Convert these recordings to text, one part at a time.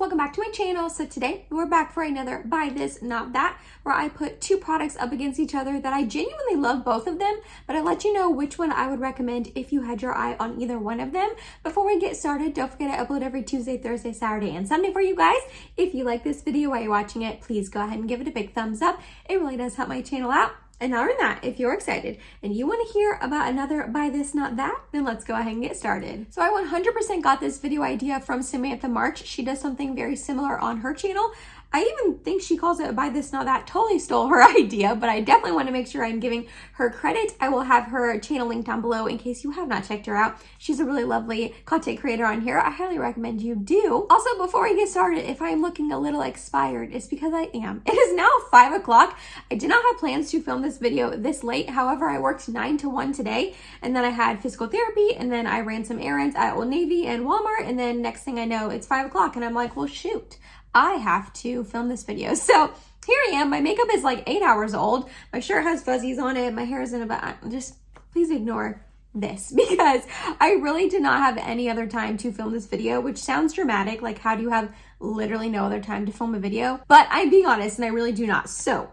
welcome back to my channel. So today we're back for another Buy This Not That, where I put two products up against each other that I genuinely love both of them, but I let you know which one I would recommend if you had your eye on either one of them. Before we get started, don't forget I upload every Tuesday, Thursday, Saturday, and Sunday for you guys. If you like this video while you're watching it, please go ahead and give it a big thumbs up. It really does help my channel out. And other than that, if you're excited and you want to hear about another Buy This Not That, then let's go ahead and get started. So I 100% got this video idea from Samantha March. She does something very similar on her channel. I even think she calls it Buy This Not That. Totally stole her idea, but I definitely want to make sure I'm giving her credit. I will have her channel linked down below in case you have not checked her out. She's a really lovely content creator on here. I highly recommend you do. Also, before we get started, if I'm looking a little expired, it's because I am. It is now 5 o'clock. I did not have plans to film this video this late. However, I worked 9 to 1 today, and then I had physical therapy, and then I ran some errands at Old Navy and Walmart, and then next thing I know, it's 5 o'clock, and I'm like, well, shoot. I have to film this video. So here I am. My makeup is like 8 hours old. My shirt has fuzzies on it. My hair is in a bun. Just please ignore this because I really did not have any other time to film this video, which sounds dramatic. Like, how do you have literally no other time to film a video? But I'm being honest and I really do not. So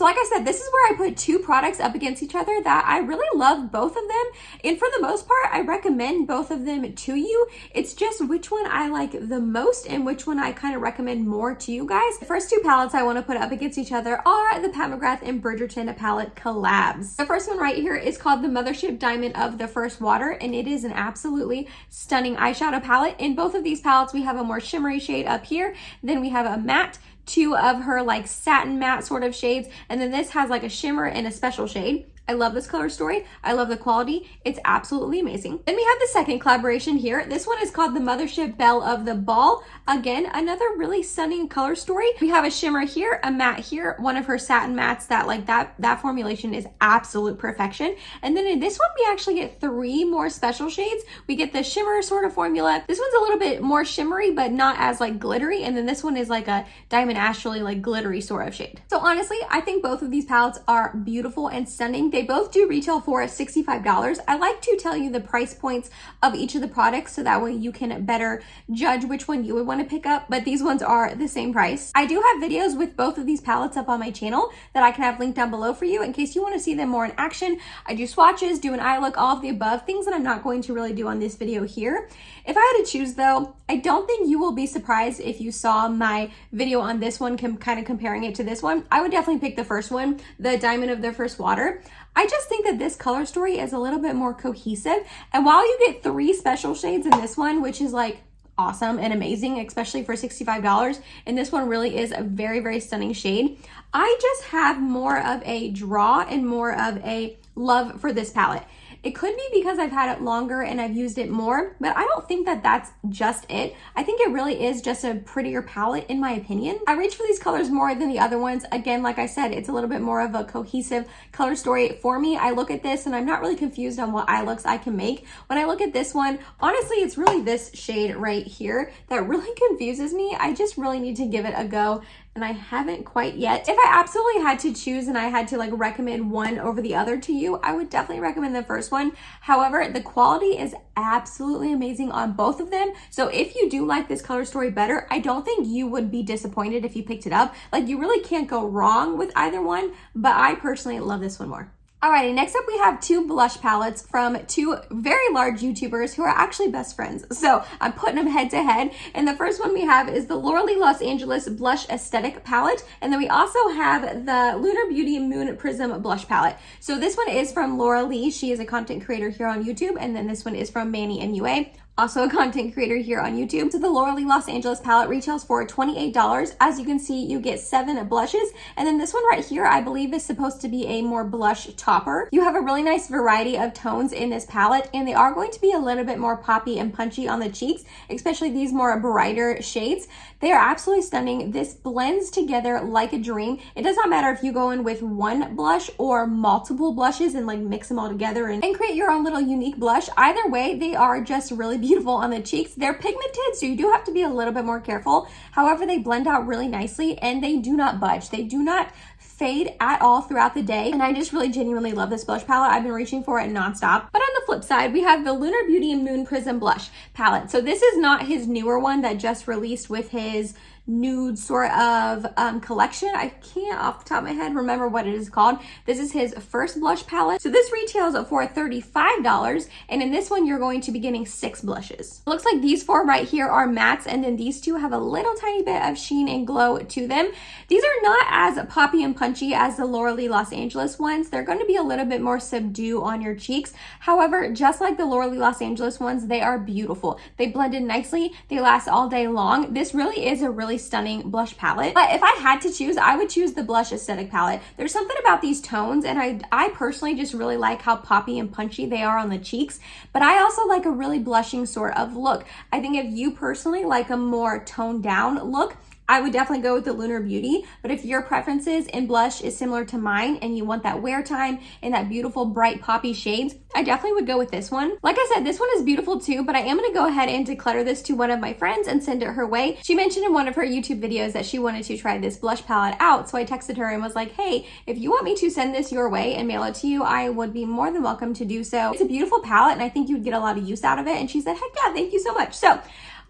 like I said, this is where I put two products up against each other that I really love both of them. And for the most part, I recommend both of them to you. It's just which one I like the most and which one I kind of recommend more to you guys. The first two palettes I want to put up against each other are the Pat McGrath and Bridgerton palette collabs. The first one right here is called the Mothership Diamond of the First Water, and it is an absolutely stunning eyeshadow palette. In both of these palettes, we have a more shimmery shade up here. Then we have a matte, two of her like satin matte sort of shades, and then this has like a shimmer and a special shade. I love this color story. I love the quality. It's absolutely amazing. Then we have the second collaboration here. This one is called the Mothership Belle of the Ball. Again, another really stunning color story. We have a shimmer here, a matte here, one of her satin mattes that formulation is absolute perfection. And then in this one, we actually get 3 more special shades. We get the shimmer sort of formula. This one's a little bit more shimmery, but not as like glittery. And then this one is like a diamond actually like glittery sort of shade. So honestly, I think both of these palettes are beautiful and stunning. They both do retail for $65. I like to tell you the price points of each of the products so that way you can better judge which one you would want to pick up, but these ones are the same price. I do have videos with both of these palettes up on my channel that I can have linked down below for you in case you want to see them more in action. I do swatches, do an eye look, all of the above, things that I'm not going to really do on this video here. If I had to choose though, I don't think you will be surprised if you saw my video on this one kind of comparing it to this one. I would definitely pick the first one, the Diamond of the First Water. I just think that this color story is a little bit more cohesive. And while you get 3 special shades in this one, which is like awesome and amazing, especially for $65, and this one really is a very, very stunning shade, I just have more of a draw and more of a love for this palette. It could be because I've had it longer and I've used it more, but I don't think that that's just it. I think it really is just a prettier palette in my opinion. I reach for these colors more than the other ones. Again, like I said, it's a little bit more of a cohesive color story for me. I look at this and I'm not really confused on what eye looks I can make. When I look at this one, honestly, it's really this shade right here that really confuses me. I just really need to give it a go, and I haven't quite yet. If I absolutely had to choose and I had to like recommend one over the other to you, I would definitely recommend the first one. However, the quality is absolutely amazing on both of them. So if you do like this color story better, I don't think you would be disappointed if you picked it up. Like, you really can't go wrong with either one, but I personally love this one more. Alrighty, next up we have 2 blush palettes from 2 very large YouTubers who are actually best friends. So I'm putting them head to head. And the first one we have is the loveeee Los Angeles Blush Aesthetic Palette. And then we also have the Lunar Beauty Moon Prism Blush Palette. So this one is from loveeee. She is a content creator here on YouTube. And then this one is from Manny MUA, also a content creator here on YouTube. So the loveeee Los Angeles palette retails for $28. As you can see, you get 7 blushes. And then this one right here, I believe is supposed to be a more blush topper. You have a really nice variety of tones in this palette, and they are going to be a little bit more poppy and punchy on the cheeks, especially these more brighter shades. They are absolutely stunning. This blends together like a dream. It does not matter if you go in with one blush or multiple blushes and like mix them all together and create your own little unique blush. Either way, they are just really beautiful on the cheeks. They're pigmented, so you do have to be a little bit more careful. However, they blend out really nicely and they do not budge. They do not fade at all throughout the day, and I just really genuinely love this blush palette. I've been reaching for it nonstop. But on the flip side, we have the Lunar Beauty Moon Prism Blush palette. So this is not his newer one that just released with his nude sort of collection. I can't off the top of my head remember what it is called. This is his first blush palette. So this retails for $35, and in this one you're going to be getting 6 blushes. It looks like these 4 right here are mattes, and then these 2 have a little tiny bit of sheen and glow to them. These are not as poppy and punchy as the Laura Los Angeles ones. They're going to be a little bit more subdued on your cheeks. However, just like the Laura Los Angeles ones, they are beautiful. They blend in nicely. They last all day long. This really is a really stunning blush palette. But if I had to choose, I would choose the Blush Aesthetic palette. There's something about these tones, and I personally just really like how poppy and punchy they are on the cheeks, but I also like a really blushing sort of look. I think if you personally like a more toned down look, I would definitely go with the Lunar Beauty, but if your preferences in blush is similar to mine and you want that wear time and that beautiful bright poppy shades, I definitely would go with this one. Like I said, this one is beautiful too, but I am going to go ahead and declutter this to one of my friends and send it her way. She mentioned in one of her YouTube videos that she wanted to try this blush palette out, so I texted her and was like, hey, if you want me to send this your way and mail it to you, I would be more than welcome to do so. It's a beautiful palette and I think you'd get a lot of use out of it, and she said, heck yeah, thank you so much. So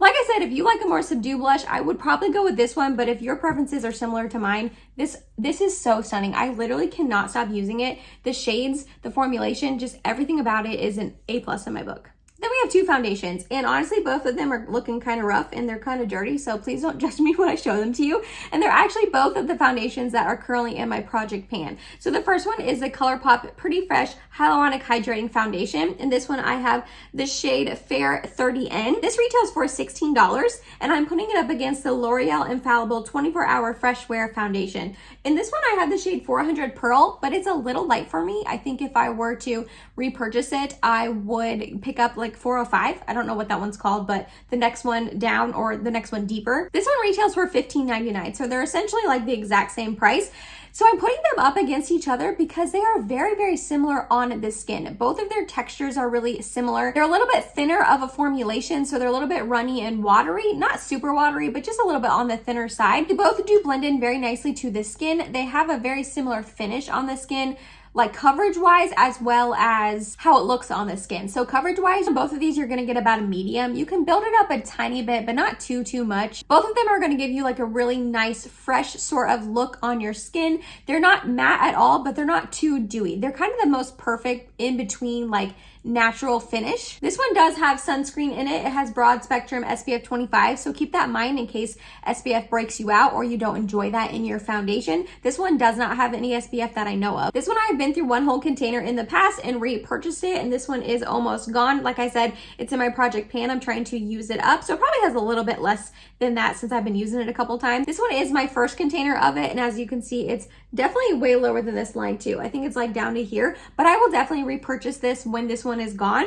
like I said, if you like a more subdued blush, I would probably go with this one, but if your preferences are similar to mine, this is so stunning. I literally cannot stop using it. The shades, the formulation, just everything about it is an A+ in my book. Then we have 2 foundations, and honestly, both of them are looking kind of rough and they're kind of dirty, so please don't judge me when I show them to you. And they're actually both of the foundations that are currently in my project pan. So the first one is the Colourpop Pretty Fresh Hyaluronic Hydrating Foundation, and this one I have the shade Fair 30N. This retails for $16, and I'm putting it up against the L'Oreal Infallible 24-Hour Fresh Wear Foundation. In this one, I have the shade 400 Pearl, but it's a little light for me. I think if I were to repurchase it, I would pick up like 405. I don't know what that one's called, but the next one down or the next one deeper. This one retails for $15.99, so they're essentially like the exact same price. So I'm putting them up against each other because they are very, very similar on the skin. Both of their textures are really similar. They're a little bit thinner of a formulation, so they're a little bit runny and watery. Not super watery, but just a little bit on the thinner side. They both do blend in very nicely to the skin. They have a very similar finish on the skin, like coverage wise as well as how it looks on the skin. So coverage wise, both of these you're gonna get about a medium. You can build it up a tiny bit, but not too much. Both of them are gonna give you like a really nice, fresh sort of look on your skin. They're not matte at all, but they're not too dewy. They're kind of the most perfect in between like natural finish. This one does have sunscreen in it. It has broad spectrum SPF 25, so keep that in mind in case SPF breaks you out or you don't enjoy that in your foundation. This one does not have any SPF that I know of. This one I've been through one whole container in the past and repurchased it, and this one is almost gone. Like I said, it's in my project pan. I'm trying to use it up, so it probably has a little bit less than that since I've been using it a couple times. This one is my first container of it, and as you can see, it's definitely way lower than this line too. I think it's like down to here, but I will definitely repurchase this when this one is gone.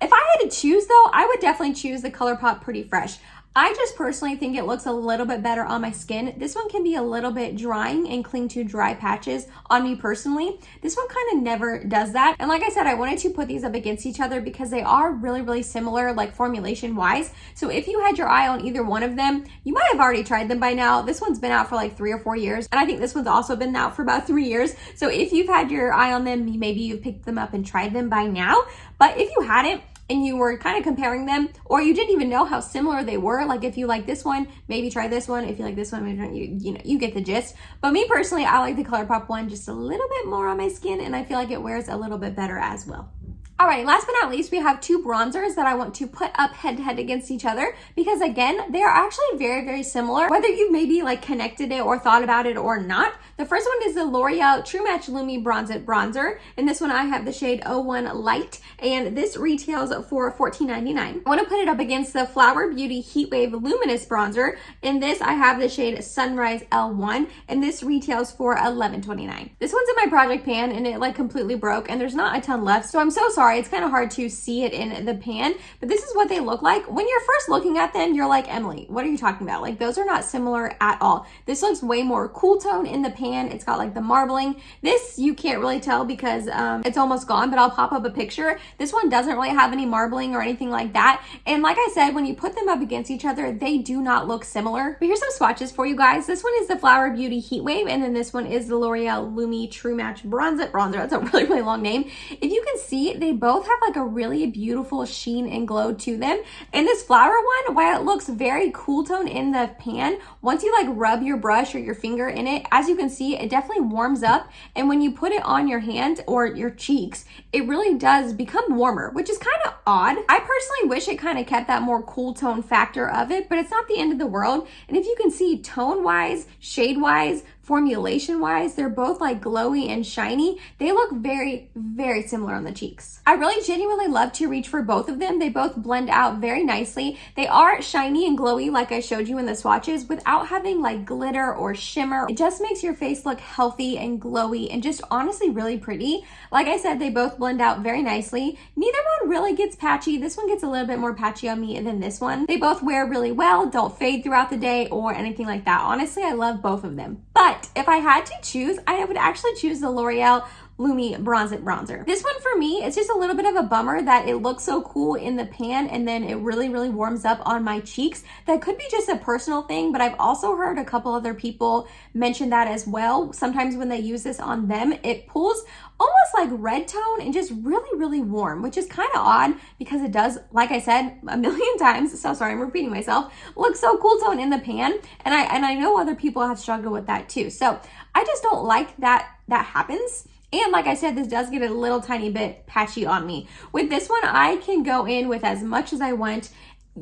If I had to choose though, I would definitely choose the Colourpop Pretty Fresh. I just personally think it looks a little bit better on my skin. This one can be a little bit drying and cling to dry patches on me personally. This one kind of never does that. And like I said, I wanted to put these up against each other because they are really, really similar, like formulation wise. So if you had your eye on either one of them, you might have already tried them by now. This one's been out for like 3 or 4 years. And I think this one's also been out for about 3 years. So if you've had your eye on them, maybe you've picked them up and tried them by now. But if you hadn't, and you were kind of comparing them, or you didn't even know how similar they were, like if you like this one, maybe try this one. If you like this one, maybe you know, you get the gist. But me personally, I like the Colourpop one just a little bit more on my skin, and I feel like it wears a little bit better as well. Alright, last but not least, we have 2 bronzers that I want to put up head to head against each other because again, they are actually very, very similar, whether you've maybe like connected it or thought about it or not. The first one is the L'Oreal True Match Lumi Bronze It Bronzer, and this one I have the shade 01 Light, and this retails for $14.99. I want to put it up against the Flower Beauty Heatwave Luminous Bronzer. In this, I have the shade Sunrise L1, and this retails for $11.29. This one's in my project pan, and it like completely broke, and there's not a ton left, so I'm so sorry sorry, it's kind of hard to see it in the pan, but this is what they look like. When you're first looking at them, you're like, Emily, what are you talking about? Like, those are not similar at all. This looks way more cool tone in the pan. It's got like the marbling. This you can't really tell because it's almost gone, but I'll pop up a picture. This one doesn't really have any marbling or anything like that. And like I said, when you put them up against each other, they do not look similar. But here's some swatches for you guys. This one is the Flower Beauty Heat Wave, and then this one is the L'Oreal Lumi True Match Bronzer. That's a really, really long name. If you can see, they both have like a really beautiful sheen and glow to them. And this flower one, while it looks very cool tone in the pan, once you like rub your brush or your finger in it, as you can see, it definitely warms up. And when you put it on your hand or your cheeks, it really does become warmer, which is kind of odd. I personally wish it kind of kept that more cool tone factor of it, but it's not the end of the world. And if you can see, tone wise, shade wise, formulation wise, they're both like glowy and shiny. They look very, very similar on the cheeks. I really genuinely love to reach for both of them. They both blend out very nicely. They are shiny and glowy like I showed you in the swatches without having like glitter or shimmer. It just makes your face look healthy and glowy and just honestly really pretty. Like I said, they both blend out very nicely. Neither one really gets patchy. This one gets a little bit more patchy on me than this one. They both wear really well, don't fade throughout the day or anything like that. Honestly, I love both of them. But if I had to choose, I would actually choose the L'Oreal Lumi Bronze It Bronzer. This one for me, it's just a little bit of a bummer that it looks so cool in the pan and then it really, really warms up on my cheeks. That could be just a personal thing, but I've also heard a couple other people mention that as well. Sometimes when they use this on them, it pulls almost like red tone and just really, really warm, which is kind of odd because it does, like I said a million times, so sorry, I'm repeating myself, look so cool tone in the pan. And I know other people have struggled with that too. So I just don't like that happens. And like I said, this does get a little tiny bit patchy on me. With this one, I can go in with as much as I want.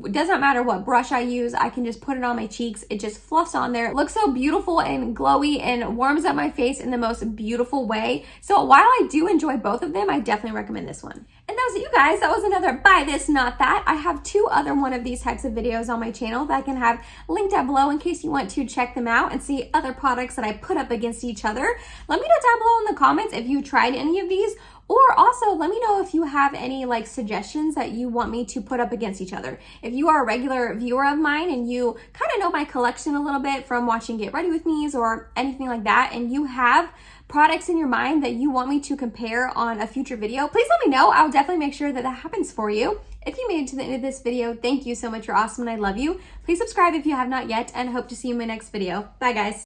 It doesn't matter what brush I use, I can just put it on my cheeks. It just fluffs on there. It looks so beautiful and glowy and warms up my face in the most beautiful way. So while I do enjoy both of them, I definitely recommend this one. And that was it, you guys. That was another Buy This, Not That. I have 2 other one of these types of videos on my channel that I can have linked down below in case you want to check them out and see other products that I put up against each other. Let me know down below in the comments if you tried any of these. Or also let me know if you have any like suggestions that you want me to put up against each other. If you are a regular viewer of mine and you kind of know my collection a little bit from watching Get Ready With Me's or anything like that, and you have products in your mind that you want me to compare on a future video, please let me know. I'll definitely make sure that that happens for you. If you made it to the end of this video, thank you so much. You're awesome and I love you. Please subscribe if you have not yet, and hope to see you in my next video. Bye guys.